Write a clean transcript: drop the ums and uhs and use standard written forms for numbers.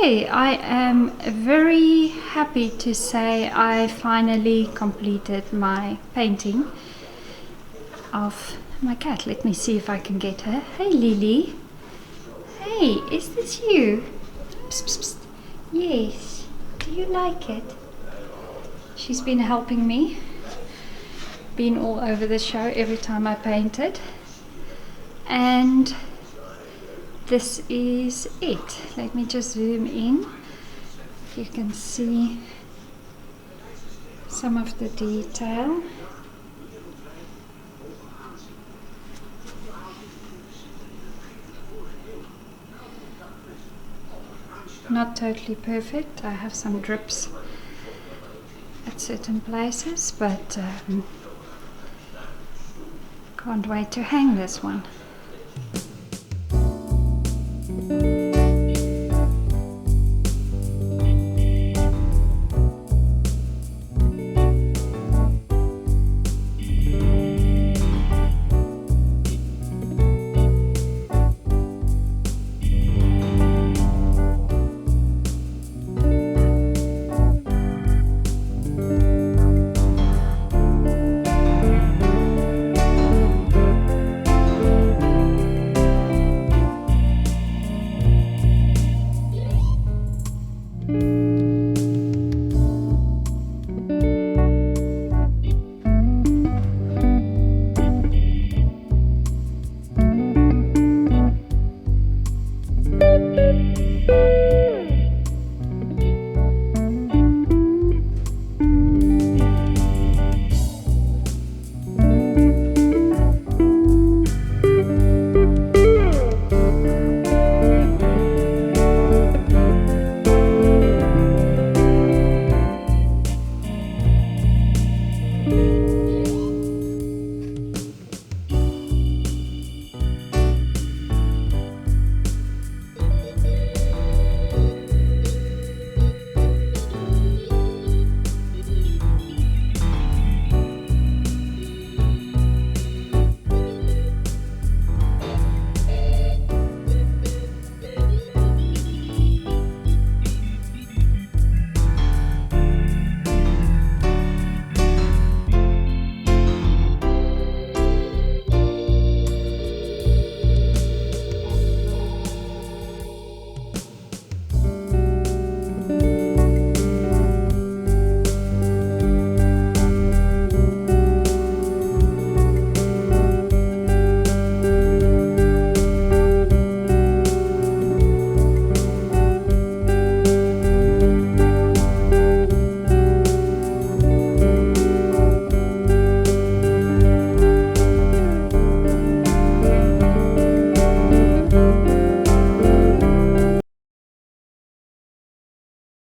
Okay, I am very happy to say I finally completed my painting of my cat. Let me see if I can get her. Hey Lily. Hey, is this you? Psst, psst, psst. Yes. Do you like it? She's been helping me. Been all over the show every time I painted. And this is it. Let me just zoom in. You can see some of the detail. Not totally perfect. I have some drips at certain places, but can't wait to hang this one.